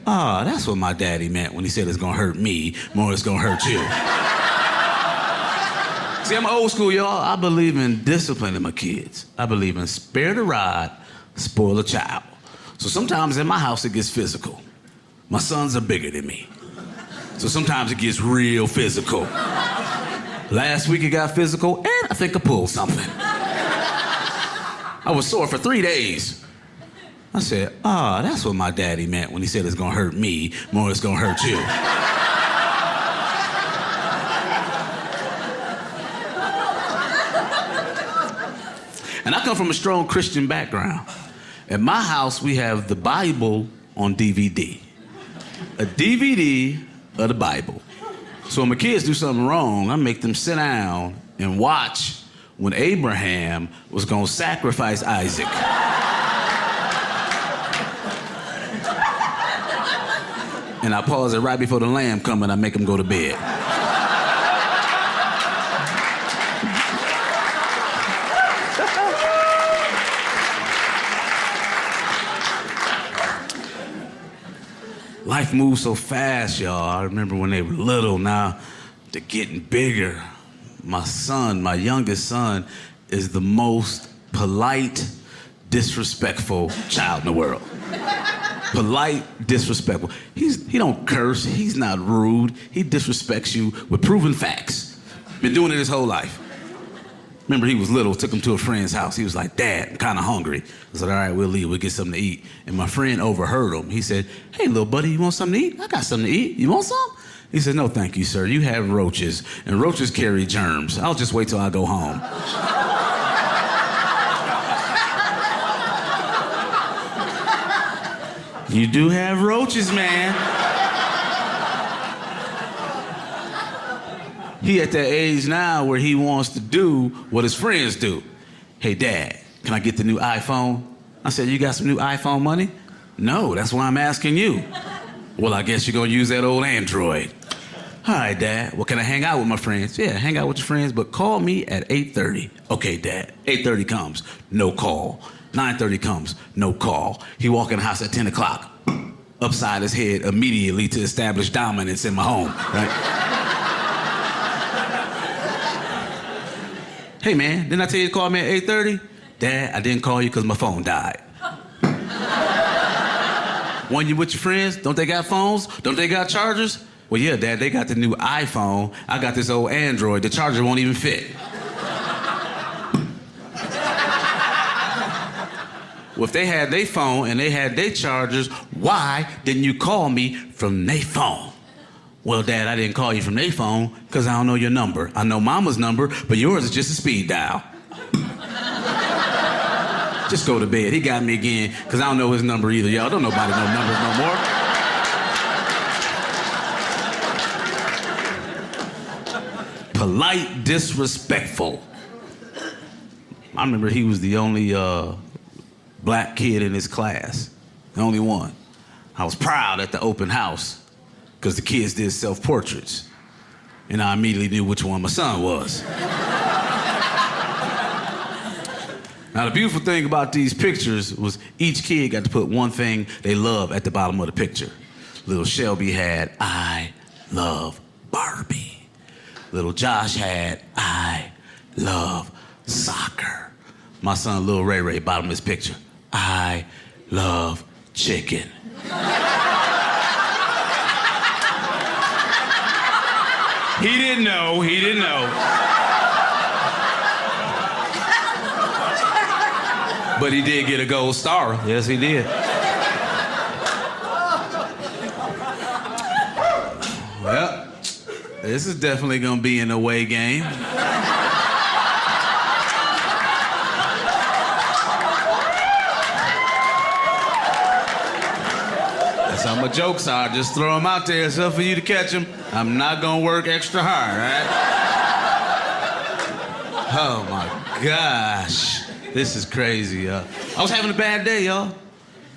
oh, that's what my daddy meant when he said it's gonna hurt me more than it's gonna hurt you. See, I'm old school, y'all. I believe in disciplining my kids. I believe in spare the rod, spoil a child. So sometimes in my house it gets physical. My sons are bigger than me. So sometimes it gets real physical. Last week it got physical, and I think I pulled something. I was sore for 3 days. I said, oh, that's what my daddy meant when he said it's gonna hurt me more than it's gonna hurt you. And I come from a strong Christian background. At my house, we have the Bible on DVD. A DVD of the Bible. So when my kids do something wrong, I make them sit down and watch when Abraham was gonna sacrifice Isaac. And I pause it right before the lamb come and I make them go to bed. Life moves so fast, y'all. I remember when they were little, now they're getting bigger. My son, my youngest son, is the most polite, disrespectful child in the world. Polite, disrespectful. He don't curse, he's not rude. He disrespects you with proven facts. Been doing it his whole life. Remember, he was little, took him to a friend's house. He was like, Dad, I'm kind of hungry. I said, all right, we'll leave, we'll get something to eat. And my friend overheard him. He said, hey, little buddy, you want something to eat? I got something to eat. You want some? He said, no, thank you, sir. You have roaches, and roaches carry germs. I'll just wait till I go home. You do have roaches, man. He at that age now where he wants to do what his friends do. Hey, Dad, can I get the new iPhone? I said, you got some new iPhone money? No, that's why I'm asking you. Well, I guess you're gonna use that old Android. All right, Dad, well, can I hang out with my friends? Yeah, hang out with your friends, but call me at 8:30. Okay, Dad, 8:30 comes, no call. 9:30 comes, no call. He walk in the house at 10 o'clock, upside his head immediately to establish dominance in my home, right? Hey, man, didn't I tell you to call me at 8:30? Dad, I didn't call you because my phone died. When you with your friends, don't they got phones? Don't they got chargers? Well, yeah, Dad, they got the new iPhone. I got this old Android. The charger won't even fit. Well, if they had their phone and they had their chargers, why didn't you call me from their phone? Well, Dad, I didn't call you from their phone because I don't know your number. I know Mama's number, but yours is just a speed dial. Just go to bed. He got me again because I don't know his number either. Y'all don't nobody know numbers no more. Polite, disrespectful. I remember he was the only black kid in his class. The only one. I was proud at the open house because the kids did self-portraits. And I immediately knew which one my son was. Now, the beautiful thing about these pictures was each kid got to put one thing they love at the bottom of the picture. Little Shelby had, I love Barbie. Little Josh had, I love soccer. My son, Little Ray Ray, bottom of his picture, I love chicken. He didn't know. But he did get a gold star. Yes, he did. Well, this is definitely gonna be an away game. That's how my jokes are. Just throw them out there. It's up for you to catch them. I'm not gonna work extra hard, all right? Oh my gosh. This is crazy, y'all. I was having a bad day, y'all.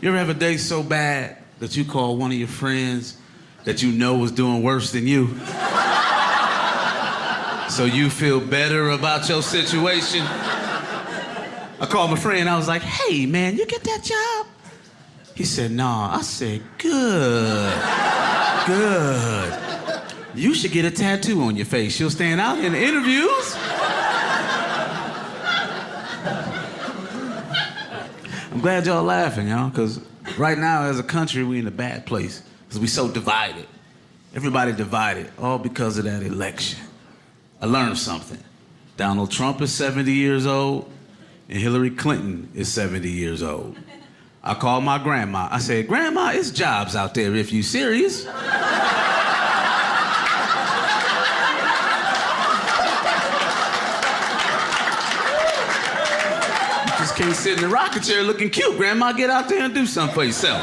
You ever have a day so bad that you call one of your friends that you know was doing worse than you? So you feel better about your situation? I called my friend, I was like, hey, man, you get that job? He said, nah. I said, good. Good. You should get a tattoo on your face. She'll stand out in the interviews. I'm glad y'all laughing, y'all, because right now as a country, we in a bad place because we so divided. Everybody divided, all because of that election. I learned something. Donald Trump is 70 years old, and Hillary Clinton is 70 years old. I called my grandma. I said, Grandma, it's jobs out there if you serious. Just can't sit in the rocking chair looking cute. Grandma, get out there and do something for yourself.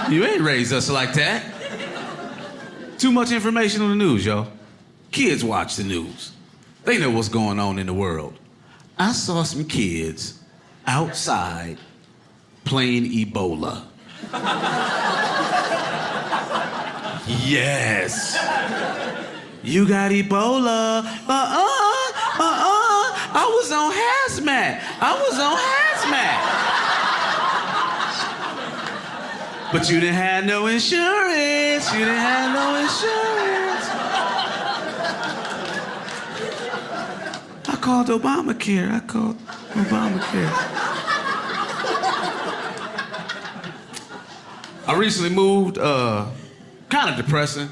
You ain't raised us like that. Too much information on the news, yo. Kids watch the news. They know what's going on in the world. I saw some kids outside playing Ebola. Yes. You got Ebola. I was on hazmat. But you didn't have no insurance. I called Obamacare. I recently moved, kind of depressing.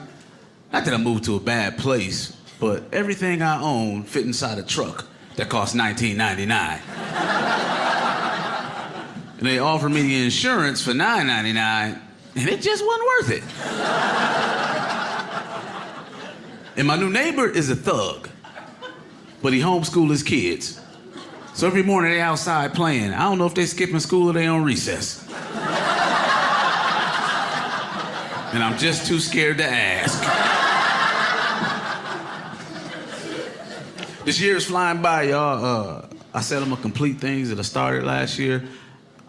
Not that I moved to a bad place, but everything I own fit inside a truck that cost $19.99. And they offered me the insurance for $9.99, and it just wasn't worth it. And my new neighbor is a thug, but he homeschooled his kids. So every morning they outside playing. I don't know if they skipping school or they on recess. And I'm just too scared to ask. This year is flying by, y'all. I said I'm gonna complete things that I started last year.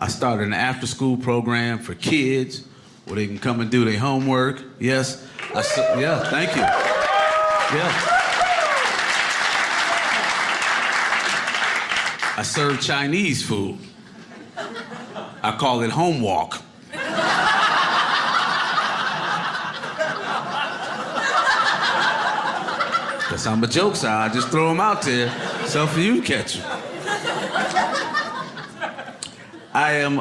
I started an after-school program for kids where they can come and do their homework. Yes. Yeah, thank you. Yeah. I serve Chinese food. I call it home walk. That's how my jokes are. I just throw them out there so for you to catch them. I am,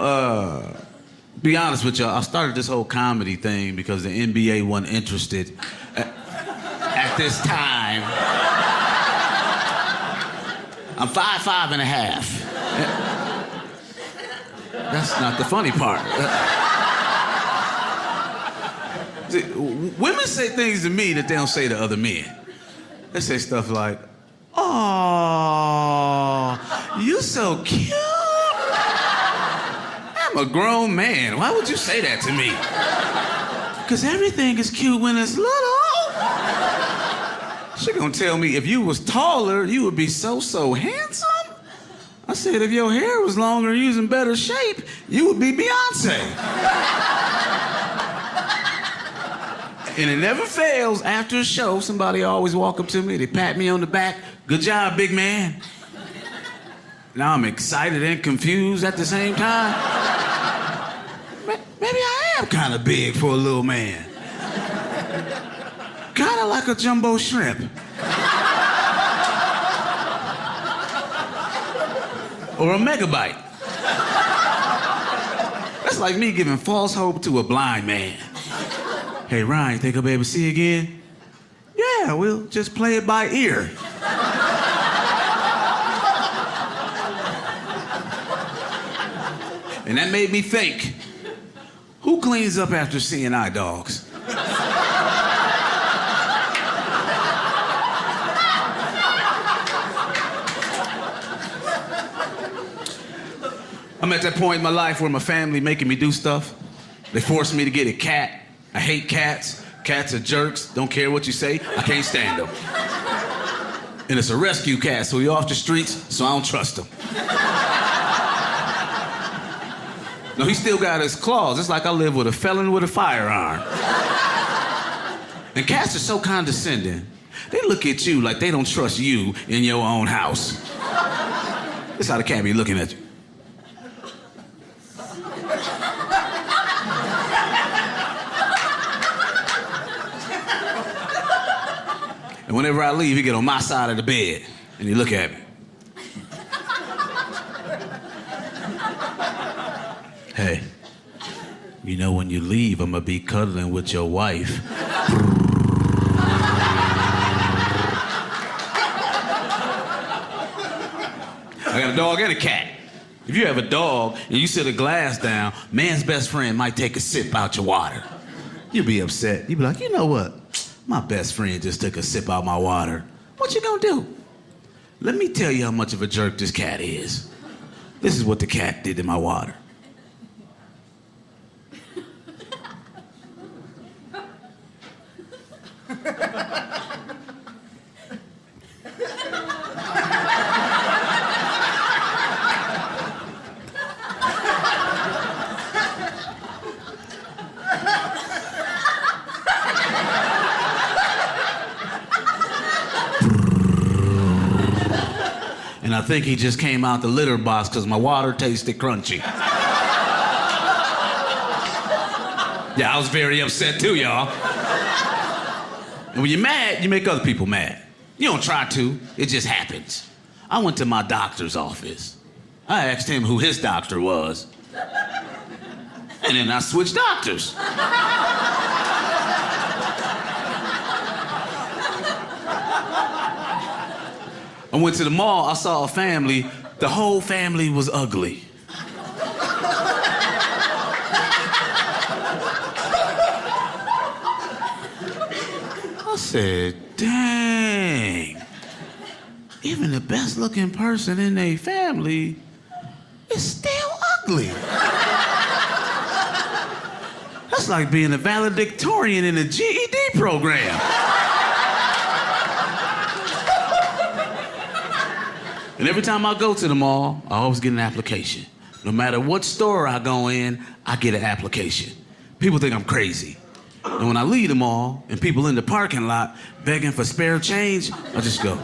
be honest with y'all, I started this whole comedy thing because the NBA wasn't interested at this time. I'm 5'5" and a half. That's not the funny part. See, women say things to me that they don't say to other men. They say stuff like, "Oh, you so cute. I'm a grown man. Why would you say that to me?" Because everything is cute when it's little. She gonna tell me if you was taller, you would be so handsome. I said, if your hair was longer and you was in better shape, you would be Beyonce. And it never fails, after a show, somebody always walk up to me, they pat me on the back. "Good job, big man." Now I'm excited and confused at the same time. Maybe I am kind of big for a little man. Kind of like a jumbo shrimp. Or a megabyte. That's like me giving false hope to a blind man. "Hey, Ryan, you think I'll be able to see again?" "Yeah, we'll just play it by ear." And that made me think, who cleans up after seeing eye dogs? I'm at that point in my life where my family making me do stuff. They forced me to get a cat. I hate cats. Cats are jerks. Don't care what you say. I can't stand them. And it's a rescue cat, so he off the streets, so I don't trust him. No, he still got his claws. It's like I live with a felon with a firearm. And cats are so condescending. They look at you like they don't trust you in your own house. That's how the cat be looking at you. And whenever I leave, he get on my side of the bed and he look at me. Hey, you know when you leave, I'm gonna be cuddling with your wife. I got a dog and a cat. If you have a dog and you set a glass down, man's best friend might take a sip out your water. You'll be upset. You'll be like, you know what? My best friend just took a sip out my water. What you gonna do? Let me tell you how much of a jerk this cat is. This is what the cat did to my water. And I think he just came out the litter box because my water tasted crunchy. Yeah, I was very upset too, y'all. And when you're mad, you make other people mad. You don't try to, it just happens. I went to my doctor's office. I asked him who his doctor was. And then I switched doctors. I went to the mall, I saw a family. The whole family was ugly. I said, dang. Even the best looking person in their family is still ugly. That's like being a valedictorian in a GED program. And every time I go to the mall, I always get an application. No matter what store I go in, I get an application. People think I'm crazy. And when I leave the mall and people in the parking lot begging for spare change, I just go.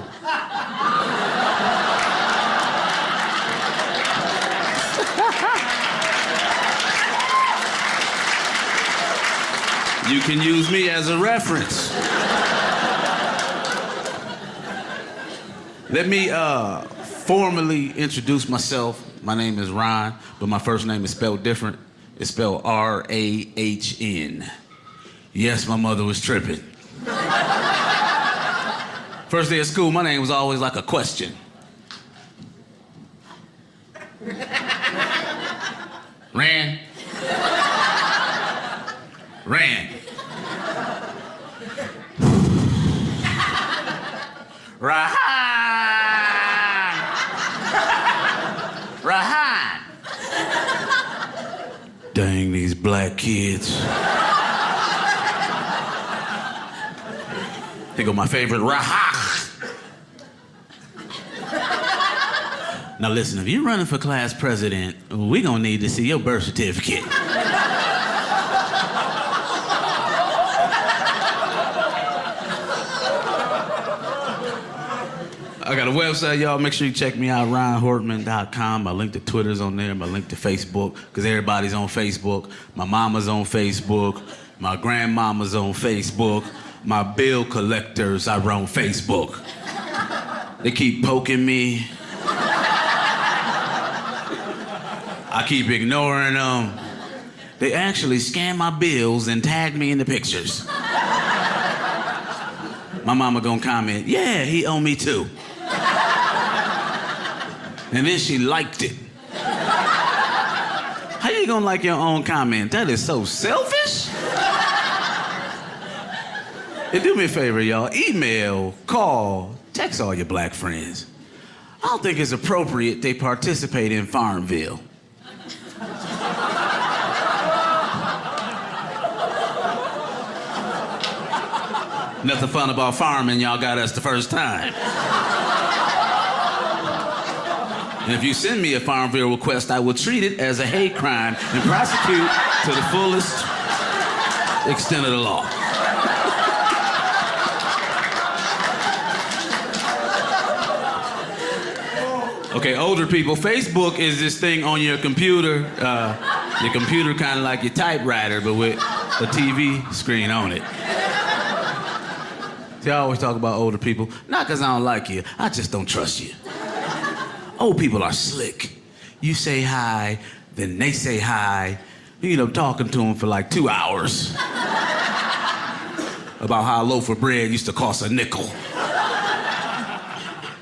You can use me as a reference. Let me formally introduce myself. My name is Rahn, but my first name is spelled different. It's spelled R-A-H-N. Yes, my mother was tripping. First day of school, my name was always like a question. Rahn. Rahn. Rahn. Rahn. Dang, these black kids. Here go my favorite, Rahn. Now listen, if you're running for class president, we're gonna need to see your birth certificate. I got a website, y'all. Make sure you check me out, Hortman.com. My link to Twitter's on there. My link to Facebook, because everybody's on Facebook. My mama's on Facebook. My grandmama's on Facebook. My bill collectors are on Facebook. They keep poking me. I keep ignoring them. They actually scan my bills and tag me in the pictures. My mama gonna comment, yeah, he owe me too. And then she liked it. How you gonna like your own comment? That is so selfish. And do me a favor, y'all. Email, call, text all your black friends. I don't think it's appropriate they participate in Farmville. Nothing fun about farming, y'all got us the first time. And if you send me a Farmville request, I will treat it as a hate crime and prosecute to the fullest extent of the law. Okay, older people, Facebook is this thing on your computer. Your computer kind of like your typewriter, but with a TV screen on it. See, I always talk about older people, not because I don't like you, I just don't trust you. Old people are slick. You say hi, then they say hi. You end up talking to them for like 2 hours about how a loaf of bread used to cost a nickel.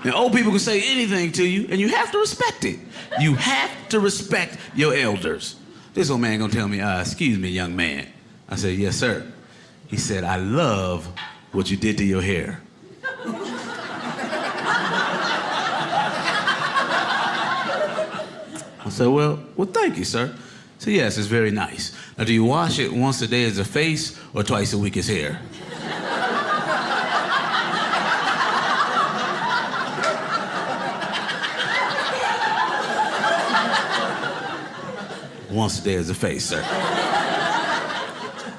And old people can say anything to you, and you have to respect it. You have to respect your elders. This old man gonna tell me, excuse me, young man. I said, yes, sir. He said, I love what you did to your hair. I said, well, thank you, sir. He said, yes, it's very nice. Now, do you wash it once a day as a face or twice a week as hair? Once a day as a face, sir.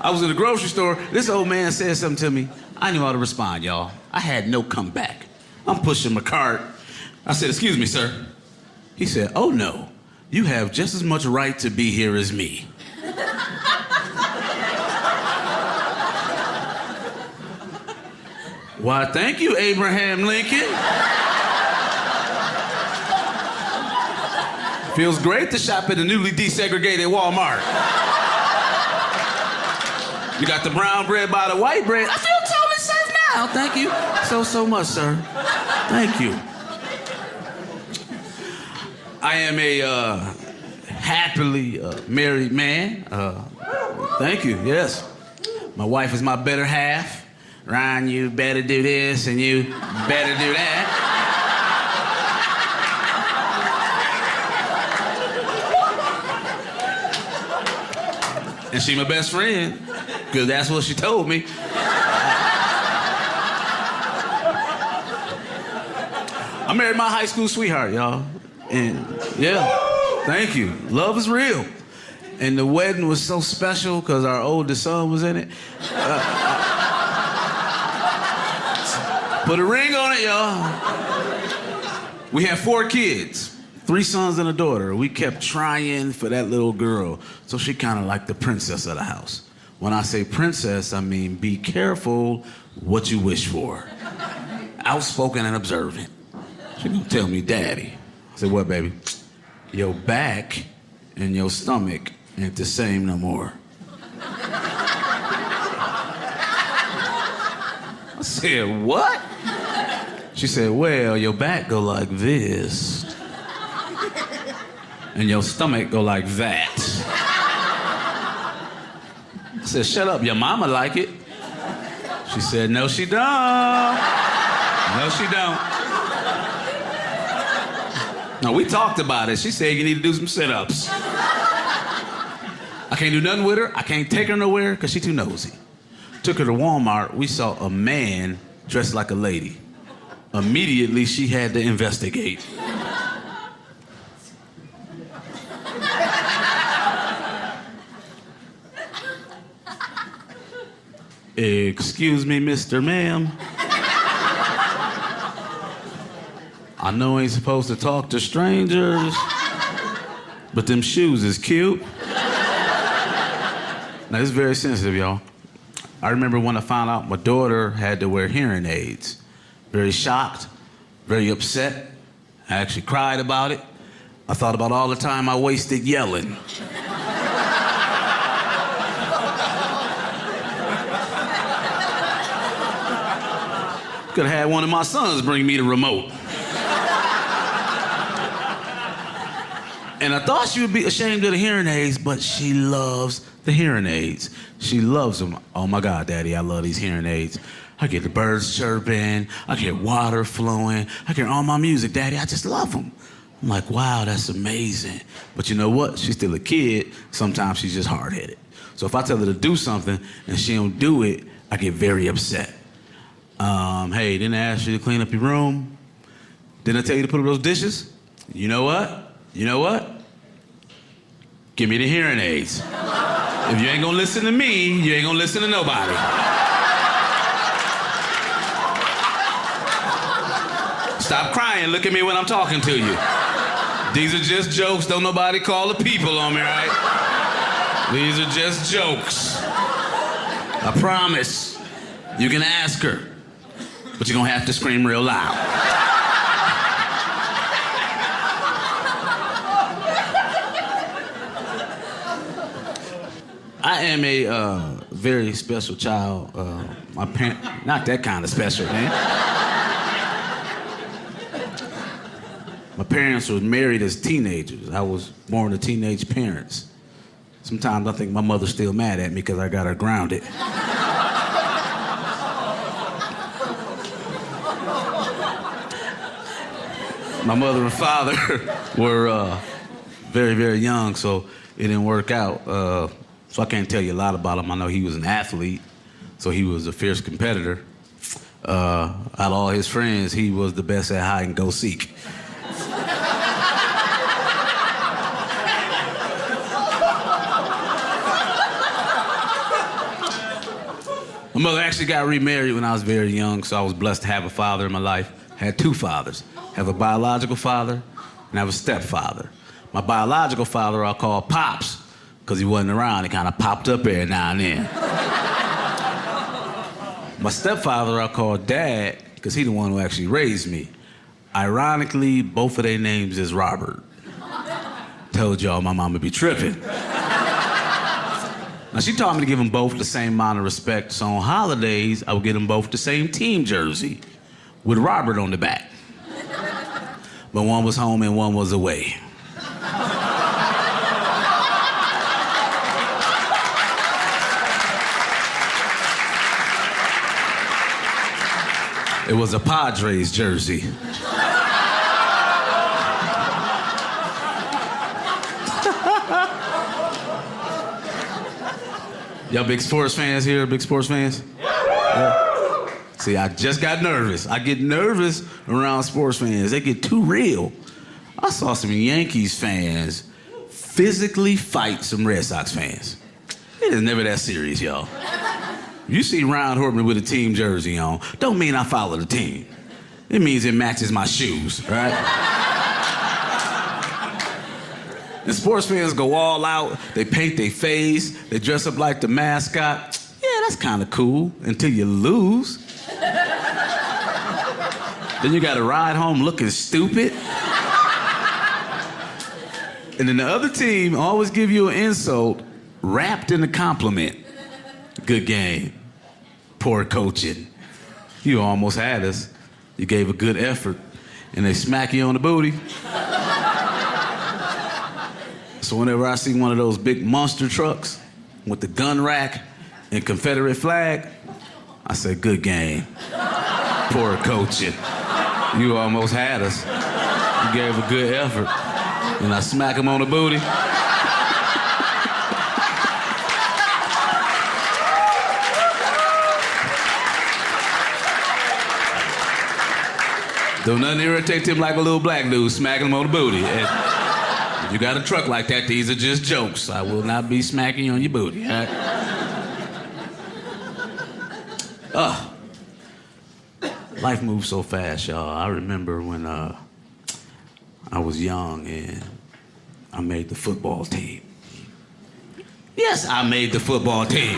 I was in the grocery store. This old man said something to me. I knew how to respond, y'all. I had no comeback. I'm pushing my cart. I said, excuse me, sir. He said, oh, no. You have just as much right to be here as me. Why, thank you, Abraham Lincoln. Feels great to shop at a newly desegregated Walmart. You got the brown bread by the white bread. I feel totally safe now. Thank you so much, sir. Thank you. I am a happily married man. Thank you, yes. My wife is my better half. Rahn, you better do this and you better do that. And she my best friend, because that's what she told me. I married my high school sweetheart, y'all. And yeah, thank you. Love is real. And the wedding was so special because our oldest son was in it. Put a ring on it, y'all. We had 4 kids. 3 sons and a daughter. We kept trying for that little girl. So she kind of like the princess of the house. When I say princess, I mean be careful what you wish for. Outspoken and observant. She gonna tell me, Daddy. I said, what, baby? Your back and your stomach ain't the same no more. I said, what? She said, well, your back go like this. And your stomach go like that. I said, shut up, your mama like it. She said, no, she don't. No, she don't. No, we talked about it. She said you need to do some sit-ups. I can't do nothing with her. I can't take her nowhere because she's too nosy. Took her to Walmart. We saw a man dressed like a lady. Immediately, she had to investigate. Excuse me, Mr. Ma'am. I know I ain't supposed to talk to strangers, but them shoes is cute. Now, this is very sensitive, y'all. I remember when I found out my daughter had to wear hearing aids. Very shocked, very upset. I actually cried about it. I thought about all the time I wasted yelling. Could have had one of my sons bring me the remote. And I thought she would be ashamed of the hearing aids, but she loves the hearing aids. She loves them. Oh my God, Daddy, I love these hearing aids. I get the birds chirping, I get water flowing, I get all my music, Daddy, I just love them. I'm like, wow, that's amazing. But you know what? She's still a kid. Sometimes she's just hard-headed. So if I tell her to do something and she don't do it, I get very upset. Hey, didn't I ask you to clean up your room? Didn't I tell you to put up those dishes? You know what? You know what? Give me the hearing aids. If you ain't gonna listen to me, you ain't gonna listen to nobody. Stop crying, look at me when I'm talking to you. These are just jokes, don't nobody call the people on me, right? These are just jokes. I promise. You can ask her. but you're gonna have to scream real loud. I am a very special child. My parents, not that kind of special, man. My parents were married as teenagers. I was born to teenage parents. Sometimes I think my mother's still mad at me because I got her grounded. My mother and father were very, very young, so it didn't work out. So I can't tell you a lot about him. I know he was an athlete, so he was a fierce competitor. Out of all his friends, he was the best at hide and go seek. My mother actually got remarried when I was very young, so I was blessed to have a father in my life. I had two fathers. I have a biological father and I have a stepfather. My biological father I'll call Pops, because he wasn't around. He kind of popped up every now and then. My stepfather I call Dad, because he's the one who actually raised me. Ironically, both of their names is Robert. Told y'all my mama be tripping. Now, she taught me to give them both the same amount of respect, so on holidays, I would get them both the same team jersey with Robert on the back. But one was home and one was away. It was a Padres jersey. Y'all big sports fans here? Big sports fans? Yeah. See, I just got nervous. I get nervous around sports fans. They get too real. I saw some Yankees fans physically fight some Red Sox fans. It is never that serious, y'all. You see Rahn Hortman with a team jersey on, don't mean I follow the team. It means it matches my shoes, right? And sports fans go all out, they paint their face, they dress up like the mascot. Yeah, that's kind of cool until you lose. Then you gotta ride home looking stupid. And then the other team always give you an insult wrapped in a compliment. Good game. Poor coaching. You almost had us. You gave a good effort, and they smack you on the booty. So whenever I see one of those big monster trucks with the gun rack and Confederate flag, I say, good game. Poor coaching. You almost had us. You gave a good effort. And I smack him on the booty. Don't nothing irritate him like a little black dude smacking him on the booty. And if you got a truck like that, these are just jokes. I will not be smacking you on your booty. All right? Life moves so fast, y'all. I remember when I was young and I made the football team. Yes, I made the football team.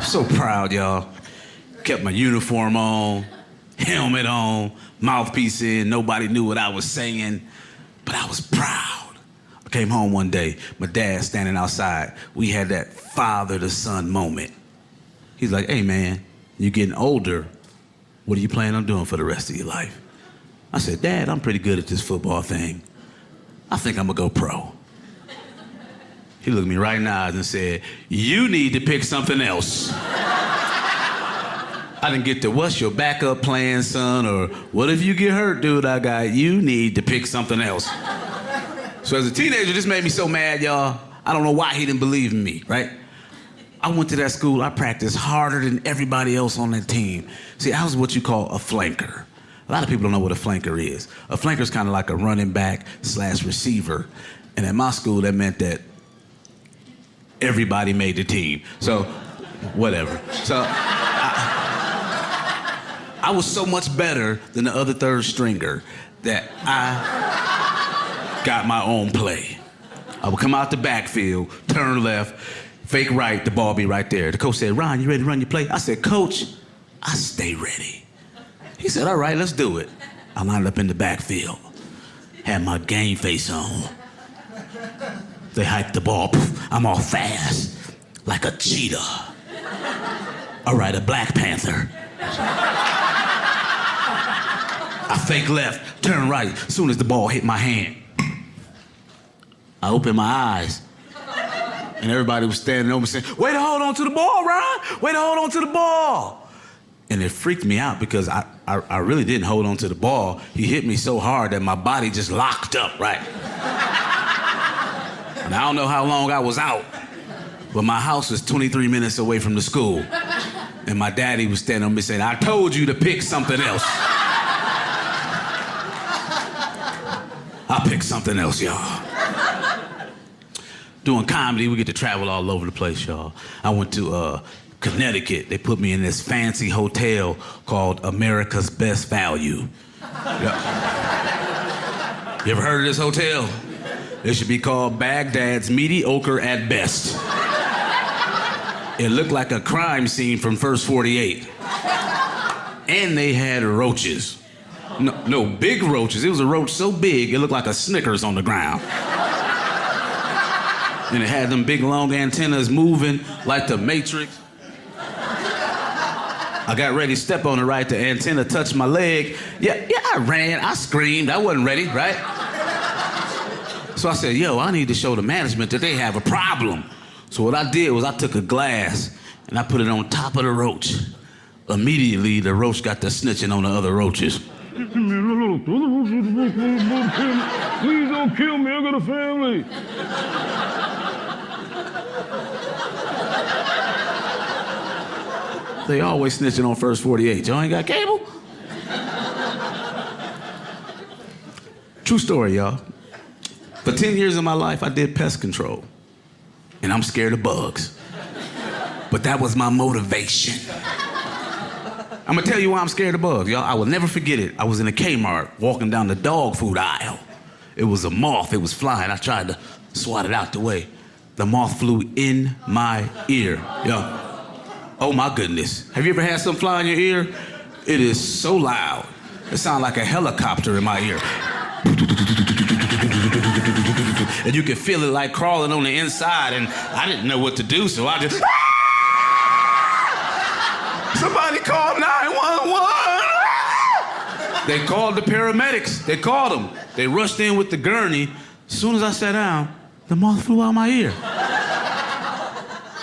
So proud, y'all. Kept my uniform on, helmet on, mouthpiece in. Nobody knew what I was saying, but I was proud. I came home one day, my dad standing outside. We had that father to son moment. He's like, hey man, you're getting older. What do you plan on doing for the rest of your life? I said, Dad, I'm pretty good at this football thing. I think I'm gonna go pro. He looked me right in the eyes and said, you need to pick something else. I didn't get to, what's your backup plan, son? Or what if you get hurt, dude? I got, you need to pick something else. So as a teenager, this made me so mad, y'all. I don't know why he didn't believe in me, right? I went to that school, I practiced harder than everybody else on that team. See, I was what you call a flanker. A lot of people don't know what a flanker is. A flanker is kind of like a running back / receiver. And at my school, that meant that everybody made the team. So, whatever. So, I was so much better than the other third stringer that I got my own play. I would come out the backfield, turn left, fake right, the ball be right there. The coach said, Ron, you ready to run your play? I said, Coach, I stay ready. He said, all right, let's do it. I lined up in the backfield, had my game face on. They hiked the ball. I'm all fast, like a cheetah. All right, a Black Panther. I fake left, turn right. As soon as the ball hit my hand, I opened my eyes. And everybody was standing over saying, way to hold on to the ball, Rahn. Way to hold on to the ball. And it freaked me out because I really didn't hold on to the ball. He hit me so hard that my body just locked up, right? And I don't know how long I was out, but my house was 23 minutes away from the school. And my daddy was standing over me saying, I told you to pick something else. I picked something else, y'all. Doing comedy, we get to travel all over the place, y'all. I went to Connecticut. They put me in this fancy hotel called America's Best Value. Yep. You ever heard of this hotel? It should be called Baghdad's Mediocre at Best. It looked like a crime scene from First 48. And they had roaches. No, big roaches. It was a roach so big, it looked like a Snickers on the ground. And it had them big long antennas moving like the Matrix. I got ready to step on it, right? The antenna touched my leg. Yeah, I ran, I screamed, I wasn't ready, right? So I said, yo, I need to show the management that they have a problem. So what I did was I took a glass and I put it on top of the roach. Immediately, the roach got to snitching on the other roaches. Please don't kill me, I got a family. They always snitching on First 48. Y'all ain't got cable? True story, y'all. For 10 years of my life, I did pest control. And I'm scared of bugs. But that was my motivation. I'm gonna tell you why I'm scared of bugs, y'all. I will never forget it. I was in a Kmart walking down the dog food aisle. It was a moth, it was flying. I tried to swat it out the way. The moth flew in my ear, y'all. Oh my goodness. Have you ever had something fly in your ear? It is so loud. It sounds like a helicopter in my ear. And you can feel it like crawling on the inside, and I didn't know what to do, so I just... Somebody call 911! They called the paramedics. They called them. They rushed in with the gurney. As soon as I sat down, the moth flew out my ear.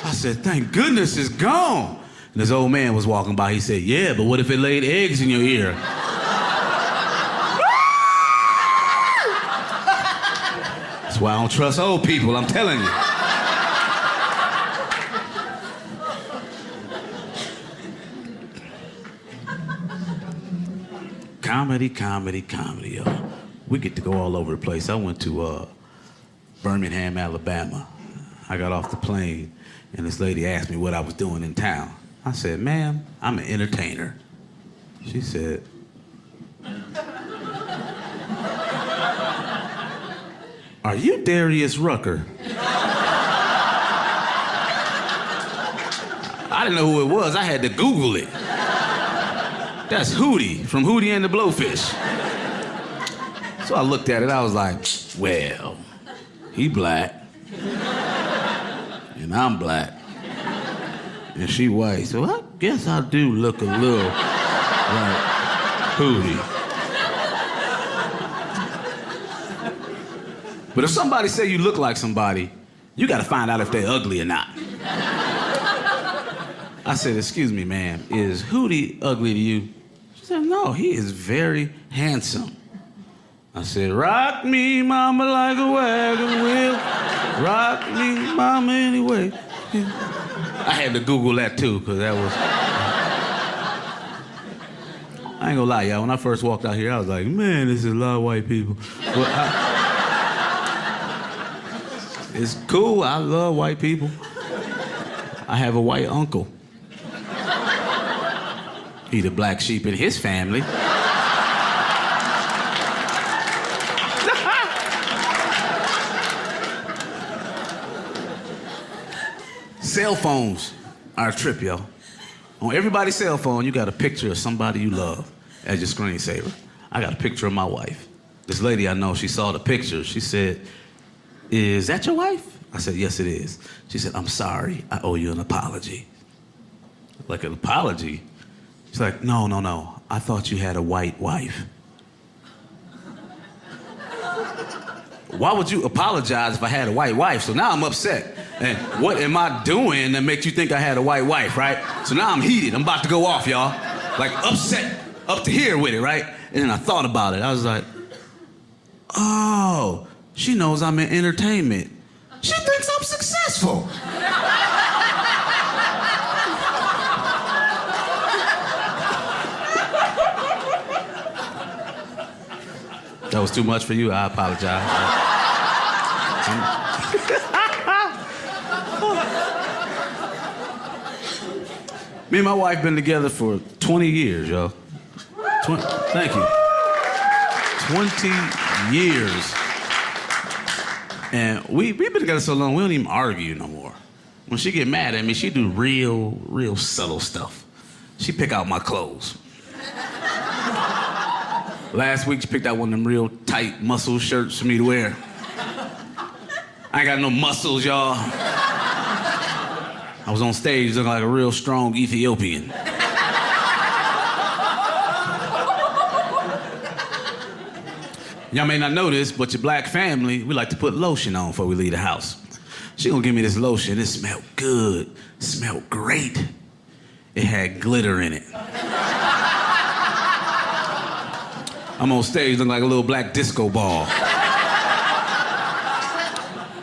I said, thank goodness it's gone. And this old man was walking by. He said, yeah, but what if it laid eggs in your ear? That's why I don't trust old people, I'm telling you. Comedy, y'all. We get to go all over the place. I went to Birmingham, Alabama. I got off the plane, and this lady asked me what I was doing in town. I said, ma'am, I'm an entertainer. She said, are you Darius Rucker? I didn't know who it was. I had to Google it. That's Hootie from Hootie and the Blowfish. So I looked at it, I was like, well, he black, and I'm black, and she white, so I guess I do look a little like Hootie. But if somebody say you look like somebody, you gotta find out if they're ugly or not. I said, excuse me, ma'am, is Hootie ugly to you? She said, no, he is very handsome. I said, rock me, mama, like a wagon wheel. Rock me, mama, anyway. I had to Google that too, because that was... I ain't gonna lie, y'all, when I first walked out here, I was like, man, this is a lot of white people. It's cool, I love white people. I have a white uncle. He the black sheep in his family. Cell phones are a trip, y'all. On everybody's cell phone, you got a picture of somebody you love as your screensaver. I got a picture of my wife. This lady I know, she saw the picture. She said, "Is that your wife?" I said, "Yes, it is." She said, "I'm sorry. I owe you an apology." Like, an apology? She's like, no. I thought you had a white wife." Why would you apologize if I had a white wife? So now I'm upset. And what am I doing that makes you think I had a white wife, right? So now I'm heated. I'm about to go off, y'all. Like, upset, up to here with it, right? And then I thought about it. I was like, oh, she knows I'm in entertainment. She thinks I'm successful. That was too much for you. I apologize. Me and my wife been together for 20 years, y'all. Thank you. 20 years. And we've been together so long, we don't even argue no more. When she get mad at me, she do real subtle stuff. She pick out my clothes. Last week, she picked out one of them real tight muscle shirts for me to wear. I ain't got no muscles, y'all. I was on stage looking like a real strong Ethiopian. Y'all may not know this, but your black family, we like to put lotion on before we leave the house. She gonna give me this lotion. It smelled good. It smelled great. It had glitter in it. I'm on stage looking like a little black disco ball.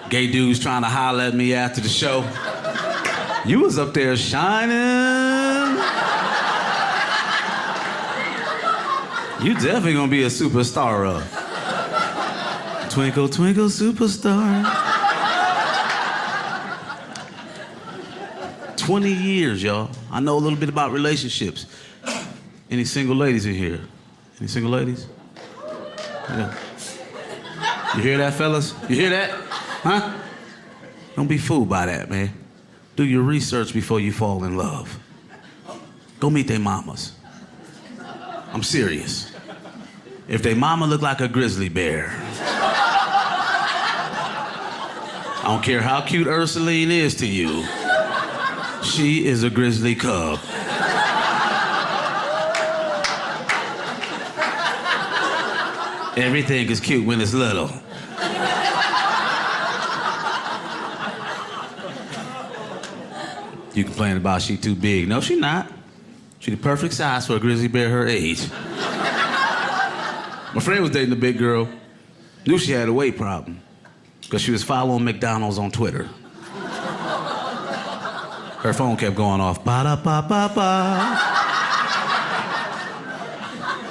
Gay dudes trying to holler at me after the show. You was up there shining. You definitely gonna be a superstar. Twinkle, twinkle, superstar. 20 years, y'all. I know a little bit about relationships. Any single ladies in here? Any single ladies? Yeah. You hear that, fellas? You hear that? Huh? Don't be fooled by that, man. Do your research before you fall in love. Go meet their mamas. I'm serious. If their mama look like a grizzly bear, I don't care how cute Ursuline is to you, she is a grizzly cub. Everything is cute when it's little. You complain about she too big. No, she not. She the perfect size for a grizzly bear her age. My friend was dating a big girl. Knew she had a weight problem because she was following McDonald's on Twitter. Her phone kept going off. Ba-da-ba-ba-ba.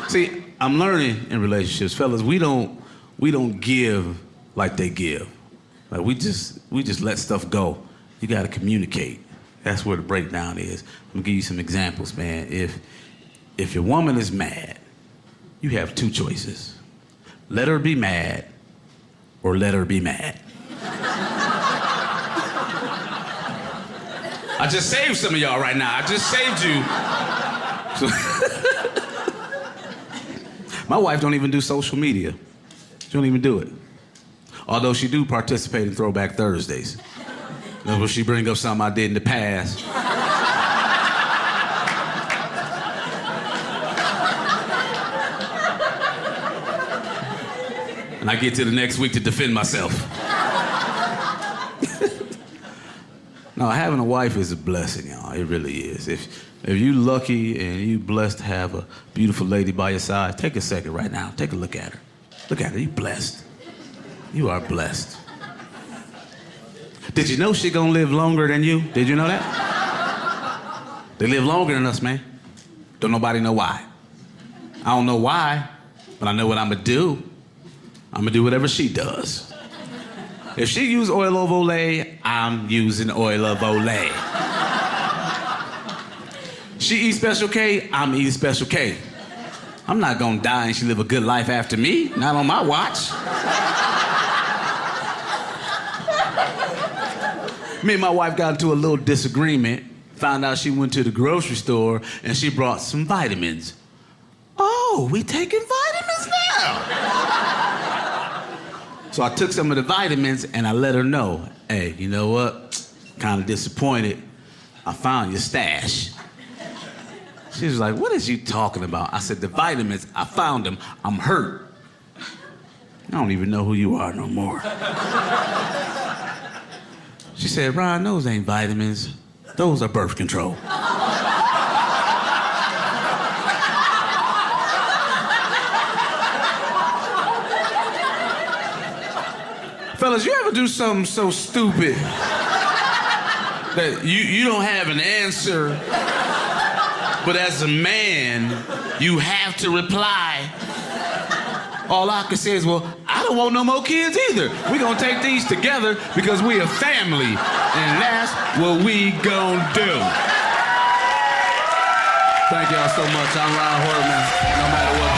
See, I'm learning in relationships, fellas, we don't give like they give. Like we just let stuff go. You gotta communicate. That's where the breakdown is. I'm gonna give you some examples, man. If your woman is mad, you have two choices. Let her be mad or let her be mad. I just saved some of y'all right now. I just saved you. My wife don't even do social media. She don't even do it. Although she do participate in Throwback Thursdays. When she bring up something I did in the past. And I get to the next week to defend myself. No, having a wife is a blessing, y'all. It really is. If you're lucky and you blessed to have a beautiful lady by your side, take a second right now. Take a look at her. Look at her. You're blessed. You are blessed. Did you know she gonna live longer than you? Did you know that? They live longer than us, man. Don't nobody know why. I don't know why, but I know what I'm gonna do. I'm gonna do whatever she does. If she use oil of Olay, I'm using oil of Olay. She eats Special K, I'm eating Special K. I'm not gonna die and she live a good life after me. Not on my watch. Me and my wife got into a little disagreement Found out she went to the grocery store and she brought some vitamins. Oh, we taking vitamins now. So I took some of the vitamins and I let her know, hey, you know what? Kind of disappointed. I found your stash. She was like, what is you talking about? I said, the vitamins, I found them. I'm hurt. I don't even know who you are no more. She said, Rahn, those ain't vitamins. Those are birth control. Fellas, you ever do something so stupid that you don't have an answer, but as a man, you have to reply? All I can say is, well, I don't want no more kids either. We're gonna take these together because we a family, and that's what we gonna do. Thank y'all so much. I'm Rahn Hortman. No matter what.